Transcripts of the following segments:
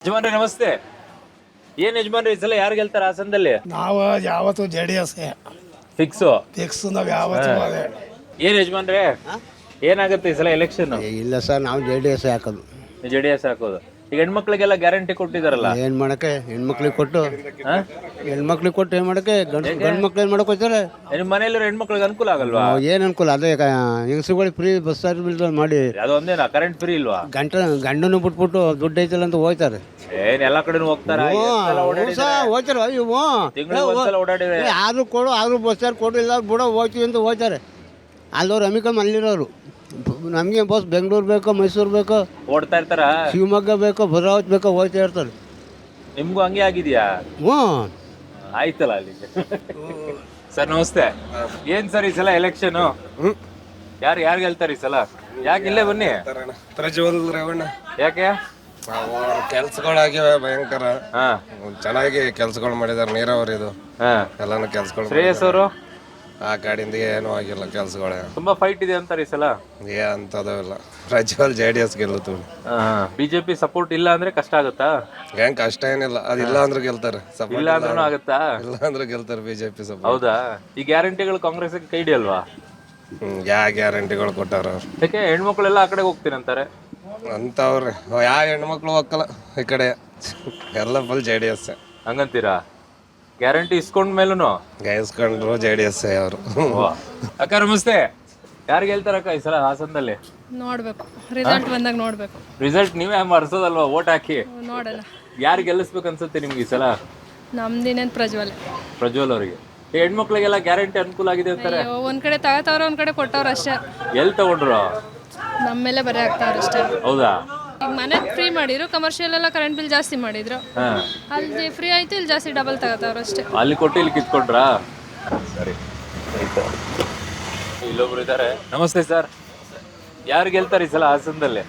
ಯಜಮಾನ್ರಿ ನಮಸ್ತೆ. ಏನ್ ಯಜಮಾನ್ರಿ ಈ ಸಲ ಯಾರು ಗೆಲ್ತಾರ ಹಾಸನದಲ್ಲಿ? ನಾವು ಯಾವತ್ತು JDS ಫಿಕ್ಸು. ಫಿಕ್ಸ್ ನಾವು ಯಾವತ್ತು ಅದೇ. ಏನ್ ಯಜಮಾನ್ರೆ ಏನಾಗುತ್ತೆ ಈ ಸಲ ಎಲೆಕ್ಷನ್? ಇಲ್ಲ ಸರ್, ನಾವು JDS ಹಾಕೋದು. JDS ಹಾಕೋದು. ಈಗ ಹೆಣ್ಮಕ್ಳಿಗೆಲ್ಲ ಗ್ಯಾರಂಟಿ ಕೊಟ್ಟಿದಾರಲ್ಲ, ಏನು ಮಾಡಕ್ಕೆ ಹೆಣ್ಮಕ್ಳಿಗೆ ಕೊಟ್ಟು ಹಾ? ಹೆಣ್ಮಕ್ಳಿಗೆ ಕೊಟ್ಟು ಏನು ಮಾಡಕ್ಕೆ ಗಂಡು ಮಕ್ಳು ಏನು ಮಾಡಕ್ಕೆ ಹೋಗ್ತಾರೆ? ನಿಮ್ ಮನೆಯಲ್ಲಿ ಹೆಣ್ಮಕ್ಳಿಗೆ ಅನುಕೂಲ ಆಗಲ್ವಾ? ಏನು ಅನುಕೂಲ ಅದೇ ಹೆಂಗಸುಗಳಿಗೆ ಫ್ರೀ ಬಸ್ ಸರ್ವಿಸ್ ಮಾಡಿ ಅದೊಂದೇನಾ ಕರೆಂಟ್ ಫ್ರೀ ಇಲ್ವಾ? ಗಂಡನ್ನು ಬಿಟ್ಬಿಟ್ಟು ದುಡ್ಡು ಐತಲ್ಲ ಅಂತ ಹೋಗ್ತಾರೆ. ಏನ್ ಎಲ್ಲಾ ಕಡೆ ಹೋಗ್ತಾರ? ಹೋಗ್ತಾರೆ ಇವು ಓಡಾಡಿದ್ರೆ ಆದ್ರೂ ಕೊಡು, ಆದ್ರೂ ಬಸ್ ಚಾರ್ಜ್ ಕೊಡು, ಇಲ್ಲ ಬಿಡೋ ಹೋಗ್ತೀವಿ ಅಂತ ಹೋಗ್ತಾರೆ. ಅಲ್ಲವ್ರು ಅಮಿಕಮ್ ಅಲ್ಲಿರೋರು. ನಮಗೆ ಬಸ್ ಬೆಂಗಳೂರು ಬೇಕೋ, ಮೈಸೂರು ಬೇಕೋ, ಓಡ್ತಾ ಇರ್ತಾರ, ಶಿವಮೊಗ್ಗ ಬೇಕೋ, ಭದ್ರಾವತಿ ಬೇಕೋ ಹೋಗ್ತಾ ಇರ್ತಾರೆ. ನಿಮ್ಗೂ ಹಂಗೆ ಆಗಿದ್ಯಾ? ಹ್ಞೂ ಆಯ್ತಲ್ಲ ಅಲ್ಲಿಗೆ. ಸರ್ ನಮಸ್ತೆ. ಏನ್ ಸರ್ ಈ ಸಲ ಎಲೆಕ್ಷನ್ ಯಾರು ಗೆಲ್ತಾರೆ ಈ ಸಲ? ಯಾಕೆ ಇಲ್ಲೇ ಬನ್ನಿ. ಪ್ರಜ್ವಲ್ ರೇವಣ್ಣ ಯಾಕೆ? ಕೆಲ್ಸಗಳಾಗಿವೆ ಭಯಂಕರ. ಹಾ ಚೆನ್ನಾಗಿ ಕೆಲ್ಸಗಳು ಮಾಡಿದಾರೆ. ನೀರಾವರಿದು ಹಾ. ಎಲ್ಲಾನು ಕೆಲ್ಸಗಳು. ಶ್ರೇಯಸ್ ಅವರು ಆ ಕಡೆಯಿಂದ ಏನೂ ಆಗಿಲ್ಲ ಕೆಲ್ಸಗಳೇ. ತುಂಬಾ ಫೈಟ್ ಇದೆ ಅಂತಾರೆ ಈ ಸಲ. ಅಂತದೂ ಇಲ್ಲ. ಪ್ರಜ್ವಲ್ JDS ಗೆಲ್ಲುತ್ತು. ಬಿಜೆಪಿ ಸಪೋರ್ಟ್ ಇಲ್ಲ ಅಂದ್ರೆ ಕಷ್ಟ ಆಗುತ್ತಾ? ಹೆಂಗ್ ಕಷ್ಟ ಏನಿಲ್ಲ, ಅದಿಲ್ಲ ಅಂದ್ರೆ ಗೆಲ್ತಾರೆ. ಇಲ್ಲ ಅಂದ್ರೂ ಆಗುತ್ತಾ? ಇಲ್ಲ ಅಂದ್ರೆ ಗೆಲ್ತಾರೆ ಬಿಜೆಪಿ ಸಪೋರ್ಟ್. ಹೌದಾ? ಈ ಗ್ಯಾರಂಟಿಗಳು ಕಾಂಗ್ರೆಸ್ ಕೈ ಹಿಡಿಯಲ್ವಾ? ಯಾ ಗ್ಯಾರಂಟಿಗಳು ಕೊಟ್ಟಾರ ಅವ್ರು? ಯಾಕೆ ಹೆಣ್ಮಕ್ಳೆಲ್ಲ ಆ ಕಡೆ ಹೋಗ್ತೀನಿ ಅಂತಾರೆ ಅಂತವ್ರಿ. ಯಾವ ಹೆಣ್ಮಕ್ಳು ಹೋಗಲ್ಲ ಈ ಕಡೆ, ಎಲ್ಲ ಫುಲ್ JDS. ಹಂಗಂತೀರಾ? ಗ್ಯಾರಂಟಿ ಇಸ್ಕೊಂಡ್ ಮೇಲೂ ಗಾಯಸ್ಕೊಂಡ್ರು JDS ಅವರು. ಅಕ್ಕ ನಮಸ್ತೆ. ಯಾರು ಗೆಲ್ತಾರಕ್ಕ ಈ ಸಲ ಹಾಸನದಲ್ಲಿ? ನೋಡ್ಬೇಕು, ರಿಸಲ್ಟ್ ಬಂದಾಗ ನೋಡ್ಬೇಕು. ರಿಸಲ್ಟ್ ನೀವೇ ಮರ್ಸೋದಲ್ವಾ ವೋಟ್ ಹಾಕಿ? ನೋಡೋಣ. ಯಾರು ಗೆಲ್ಲಿಸ್ಬೇಕು ಅನ್ಸುತ್ತೆ ನಿಮ್ಗೆ ಈ ಸಲ? ನಮ್ದಿನೇನ್ ಪ್ರಜ್ವಲ್. ಪ್ರಜ್ವಲ್ ಅವರಿಗೆ. ಹೆಣ್ಮಕ್ಳಿಗೆಲ್ಲ ಗ್ಯಾರಂಟಿ ಅನುಕೂಲ ಆಗಿದೆ ಅಂತಾರೆ. ಅಯ್ಯೋ, ಒಂದ್ ಕಡೆ ತಗೋತಾವ್ರ, ಒಂದ್ ಕಡೆ ಕೊಟ್ಟವ್ರ ಅಷ್ಟೇ. ಎಲ್ಲಿ ತಗೊಂಡ್ರು? ನಮ್ಮ ಮೇಲೆ ಬರೀ ಆಗ್ತಾವ್ರ ಅಷ್ಟೇ. ಹೌದಾ? ಈಗ ಮನೆ ಫ್ರೀ ಮಾಡಿದ್ರು, ಕಮರ್ಷಿಯಲ್ ಎಲ್ಲ ಕರೆಂಟ್ ಬಿಲ್ ಜಾಸ್ತಿ ಮಾಡಿದ್ರು. ಹಾ. ಅಲ್ಲಿ ಫ್ರೀ ಆಯ್ತು, ಇಲ್ಲಿ ಜಾಸ್ತಿ ಡಬಲ್ ತಗೋತಾವ್ರ ಅಷ್ಟೇ. ಅಲ್ಲಿ ಕೊಟ್ಟು ಇಲ್ಲಿ ಕಿತ್ಕೊಂಡ್ರಾ? ಸರಿ. ಇಲ್ಲೊಬ್ರು ಇದ್ದಾರೆ. ನಮಸ್ತೆ ಸರ್. ಯಾರು ಗೆಲ್ತಾರೆ ಈ ಸಲ ಹಾಸನದಲ್ಲಿ?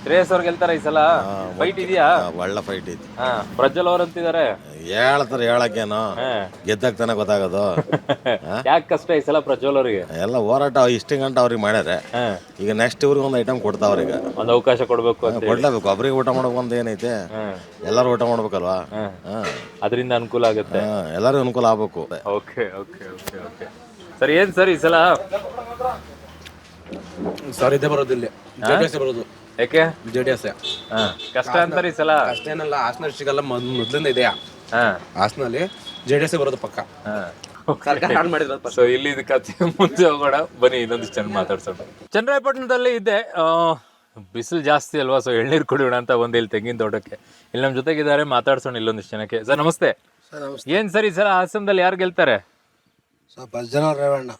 ಶ್ರೇಯಸ್ ಅವ್ರು ಗೆಲ್ತಾರ ಈ ಸಲ? ಫೈಟ್ ಇದೆಯಾ? ಒಳ್ಳೆ ಫೈಟ್ ಐತಿ. ಪ್ರಜ್ವಲ್ ಅವ್ರು ಅಂತಿದ್ದಾರೆ. ಹೇಳ್ತಾರೆ, ಹೇಳಕ್ಕೇನು ಗೆದ್ದಾಗ ತಾನೆ ಗೊತ್ತಾಗೋದು. ಯಾಕೆ ಕಷ್ಟ ಈ ಸಲ ಪ್ರಜ್ವಲ್ ಅವರಿಗೆ? ಎಲ್ಲ ಹೋರಾಟ ಇಷ್ಟು ಗಂಟೆ ಅವ್ರಿಗೆ ಮಾಡ್ಯಾರೆ. ಈಗ ನೆಕ್ಸ್ಟ್ ಇವ್ರಿಗೆ ಒಂದು ಐಟಮ್ ಕೊಡ್ತಾವ್ರೀಗ. ಒಂದು ಅವಕಾಶ ಕೊಡ್ಬೇಕು ಅಂತ ಕೊಡ್ಲೇಬೇಕು. ಒಬ್ರಿಗೆ ಊಟ ಮಾಡೋಕೆ ಒಂದು ಏನೈತೆ, ಎಲ್ಲರೂ ಊಟ ಮಾಡ್ಬೇಕಲ್ವಾ? ಅದರಿಂದ ಅನುಕೂಲ ಆಗುತ್ತೆ. ಎಲ್ಲರಿಗೂ ಅನುಕೂಲ ಆಗ್ಬೇಕು. Okay okay okay okay. Sir ಏನ್ ಸರ್ ಈ ಸಲ? ಸರ್ ಇದೇ ಬರೋದಿಲ್ಲ, JDS ಬರೋದು. ಯಾಕೆ? JDS ಕಷ್ಟ ಅಂತಾರೆ ಈ ಸಲ. ಅಷ್ಟೇನಲ್ಲ, ಹಾಸನ ಸಿಗಲ್ಲ, ಮೊದ್ಲಿಂದ ಇದೆಯಾ ಹಾಸನಲ್ಲಿ JDS ಬರೋದು ಪಕ್ಕ. ಸರ್ಕಾರ ಹಾಳು ಮಾಡಿದ್ರು. ಸೊ ಇಲ್ಲಿ ಕಥೆ ಮುಂದೆ ಹೋಗೋಣ ಬನ್ನಿ, ಇನ್ನೊಂದು ಚೆಂದ ಮಾತಾಡ್ಸೋಣ. ಚನ್ನರಾಯಪಟ್ಟಣದಲ್ಲಿ ಇದೆ, ಬಿಸಿಲು ಜಾಸ್ತಿ ಅಲ್ವಾ, ಸೊ ಎಳ್ನೀರು ಕುಡಿಯೋಣ ಅಂತ ಬಂದು ಇಲ್ಲಿ ತೆಂಗಿನ ತೋಟಕ್ಕೆ. ಇಲ್ಲಿ ನಮ್ಮ ಜೊತೆಗಿದ್ದಾರೆ, ಮಾತಾಡ್ಸೋಣ ಇಲ್ಲೊಂದಿಷ್ಟು ಜನಕ್ಕೆ. ಸರ್ ನಮಸ್ತೆ. ಏನ್ ಸರ್ ಈ ಸಲ ಹಾಸನದಲ್ಲಿ ಯಾರು ಗೆಲ್ತಾರೆ? ಪ್ರಜ್ವಲ್ ರೇವಣ್ಣ.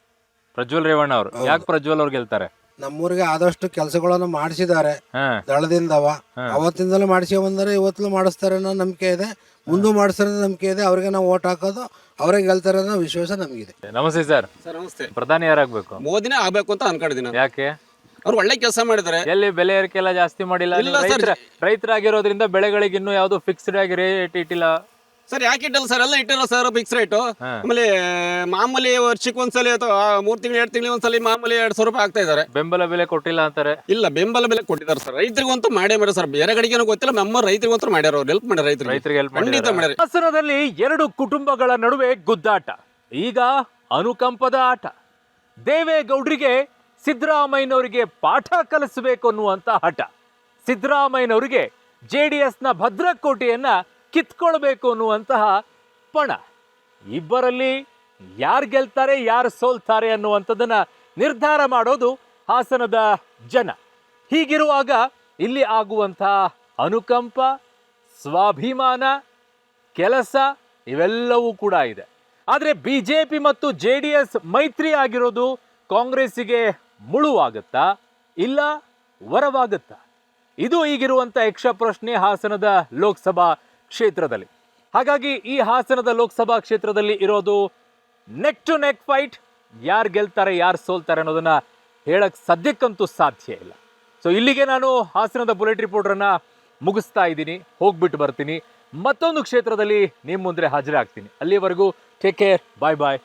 ಪ್ರಜ್ವಲ್ ರೇವಣ್ಣ ಅವರು. ಯಾಕೆ ಪ್ರಜ್ವಲ್ ಅವ್ರು ಗೆಲ್ತಾರೆ? ನಮ್ಮೂರಿಗೆ ಆದಷ್ಟು ಕೆಲಸಗಳನ್ನು ಮಾಡಿಸಿದ್ದಾರೆ ದಳದಿಂದವ. ಅವತ್ತಿಂದಲೂ ಮಾಡಿಸಿ ಬಂದರೆ ಇವತ್ತಲೂ ಮಾಡಿಸ್ತಾರೆ ಅನ್ನೋ ನಂಬಿಕೆ ಇದೆ, ಮುಂದೂ ಮಾಡಿಸ್ತಾರೆ ಅನ್ನೋ ನಂಬಿಕೆ ಇದೆ. ಅವ್ರಿಗೆ ನಾವು ಓಟ್ ಹಾಕೋದು, ಅವರೇ ಗೆಲ್ತಾರೆ ಅನ್ನೋ ವಿಶ್ವಾಸ ನಮಗಿದೆ. ನಮಸ್ತೆ ಸರ್. ನಮಸ್ತೆ. ಪ್ರಧಾನಿ ಯಾರಾಗ್ಬೇಕು? ಮೋದಿನೇ ಆಗ್ಬೇಕು ಅಂತ ಅನ್ಕೊಂಡಿದ್ದೀನಿ. ಯಾಕೆ? ಅವ್ರು ಒಳ್ಳೆ ಕೆಲಸ ಮಾಡಿದ್ದಾರೆ. ಎಲ್ಲಿ ಬೆಲೆ ಏರಿಕೆ ಎಲ್ಲ ಜಾಸ್ತಿ ಮಾಡಿಲ್ಲ, ರೈತರಾಗಿರೋದ್ರಿಂದ ಬೆಳೆಗಳಿಗೆ ಇನ್ನೂ ಯಾವ್ದು ಫಿಕ್ಸ್ಡ್ ಆಗಿ ರೇಟ್ ಇಟ್ಟಿಲ್ಲ. ಸರ್ ಯಾಕೆ ಇಟ್ಟಲ್ಲ ಸರ್? ಎಲ್ಲ ಇಟ್ಟಿಲ್ಲ ಸರ್, ಫಿಕ್ಸ್ ರೇಟು. ಆಮೇಲೆ ಮಾಮೂಲಿ ವರ್ಷಕ್ಕೆ ಒಂದ್ಸಲಿ ಅಥವಾ 3 ತಿಂಗಳು 2 ತಿಂಗಳಿಗೆ ಒಂದ್ಸಲಿ ಮಾಮೂಲಿ 200 ರೂಪಾಯಿ ಆಗ್ತಾ ಇದಾರೆ. ಬೆಂಬಲ ಬೆಲೆ ಕೊಟ್ಟಿಲ್ಲ ಅಂತಾರೆ. ಇಲ್ಲ, ಬೆಂಬಲ ಬೆಲೆ ಕೊಟ್ಟಿದ್ದಾರೆ ಸರ್. ರೈತರಿಗಂತೂ ಮಾಡೇ ಸರ್, ಬೇರೆ ಕಡೆಗೆ ಗೊತ್ತಿಲ್ಲ, ನಮ್ಮ ರೈತರಿಗಂತೂ ಮಾಡ್ಯಾರ. ಅವ್ರು ಹೆಲ್ಪ್ ಮಾಡ್ಯಾರ, ರೈತರಿಗೆ ಹೆಲ್ಪ್ ಮಾಡ್ಯಾರ. ಹಾಸನದಲ್ಲಿ 2 ಕುಟುಂಬಗಳ ನಡುವೆ ಗುದ್ದಾಟ, ಈಗ ಅನುಕಂಪದ ಆಟ. ದೇವೇಗೌಡರಿಗೆ ಸಿದ್ದರಾಮಯ್ಯನವರಿಗೆ ಪಾಠ ಕಲಿಸಬೇಕು ಅನ್ನುವಂತ ಹಠ. ಸಿದ್ದರಾಮಯ್ಯನವರಿಗೆ JDSನ ಭದ್ರಕೋಟೆಯನ್ನ ಕಿತ್ಕೊಳ್ಬೇಕು ಅನ್ನುವಂತಹ ಪಣ. ಇಬ್ಬರಲ್ಲಿ ಯಾರು ಗೆಲ್ತಾರೆ, ಯಾರು ಸೋಲ್ತಾರೆ ಅನ್ನುವಂಥದ್ದನ್ನ ನಿರ್ಧಾರ ಮಾಡೋದು ಹಾಸನದ ಜನ. ಹೀಗಿರುವಾಗ ಇಲ್ಲಿ ಆಗುವಂತಹ ಅನುಕಂಪ, ಸ್ವಾಭಿಮಾನ, ಕೆಲಸ ಇವೆಲ್ಲವೂ ಕೂಡ ಇದೆ. ಆದರೆ BJP ಮತ್ತು JDS ಮೈತ್ರಿ ಆಗಿರೋದು ಕಾಂಗ್ರೆಸ್ಸಿಗೆ ಮುಳುವಾಗುತ್ತಾ, ಇಲ್ಲ ವರವಾಗುತ್ತಾ? ಇದು ಈಗಿರುವಂಥ ಯಕ್ಷ ಪ್ರಶ್ನೆ ಹಾಸನದ ಲೋಕಸಭಾ ಕ್ಷೇತ್ರದಲ್ಲಿ. ಹಾಗಾಗಿ ಈ ಹಾಸನದ ಲೋಕಸಭಾ ಕ್ಷೇತ್ರದಲ್ಲಿ ಇರೋದು ನೆಕ್ ಟು ನೆಕ್ ಫೈಟ್. ಯಾರು ಗೆಲ್ತಾರೆ, ಯಾರು ಸೋಲ್ತಾರೆ ಅನ್ನೋದನ್ನ ಹೇಳಕ್ ಸದ್ಯಕ್ಕಂತೂ ಸಾಧ್ಯ ಇಲ್ಲ. ಸೊ ಇಲ್ಲಿಗೆ ನಾನು ಹಾಸನದ ಬುಲೆಟ್ ರಿಪೋರ್ಟರನ್ನ ಮುಗಿಸ್ತಾ ಇದ್ದೀನಿ. ಹೋಗ್ಬಿಟ್ಟು ಬರ್ತೀನಿ, ಮತ್ತೊಂದು ಕ್ಷೇತ್ರದಲ್ಲಿ ನಿಮ್ಮ ಮುಂದೆ ಹಾಜರಾಗ್ತೀನಿ. ಅಲ್ಲಿವರೆಗೂ ಟೇಕ್ ಕೇರ್, ಬಾಯ್ ಬಾಯ್.